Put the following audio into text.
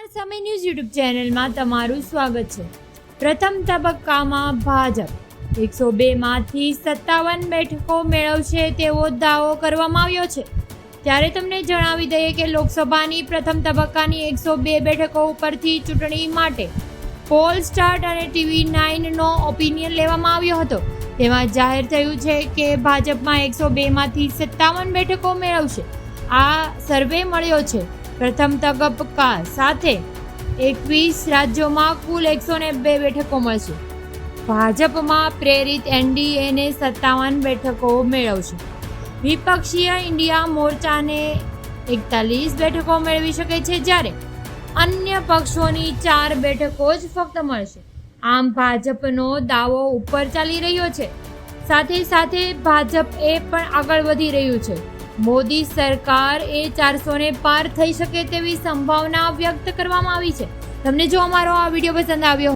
સમય news YouTube ચેનલમાં તમારું સ્વાગત છે। પ્રથમ તબક્કામાં ભાજપ 102માંથી 57 બેઠકો મેળવશે તેવો દાવો કરવામાં આવ્યો છે। ત્યારે તમને જણાવી દઈએ કે લોકસભાની પ્રથમ તબક્કાની 102 બેઠકો ઉપરથી ચૂંટણી માટે પોલ સ્ટાર્ટ અને TV9નો ઓપિનિયન લેવામાં આવ્યો હતો। તેમાં જાહેર થયું છે કે ભાજપમાં 102માંથી 57 બેઠકો મેળવશે। આ સર્વે મળ્યો છે। પ્રથમ તબક્કા સાથે 21 રાજ્યોમાં કુલ 102 બેઠકો મળશે। ભાજપમાં પ્રેરિત NDAને 57 બેઠકો મેળવશે। વિપક્ષીય ઇન્ડિયા મોરચાને 41 બેઠકો મેળવી શકે છે, જ્યારે અન્ય પક્ષોની 4 બેઠકો જ ફક્ત મળશે। આમ ભાજપનો દાવો ઉપર ચાલી રહ્યો છે। સાથે સાથે ભાજપ એ પણ આગળ વધી રહ્યું છે। મોદી સરકાર એ 400ને પાર થઈ શકે તેવી સંભાવના વ્યક્ત કરવામાં આવી છે। તમને જો અમારો આ વિડીયો પસંદ આવ્યો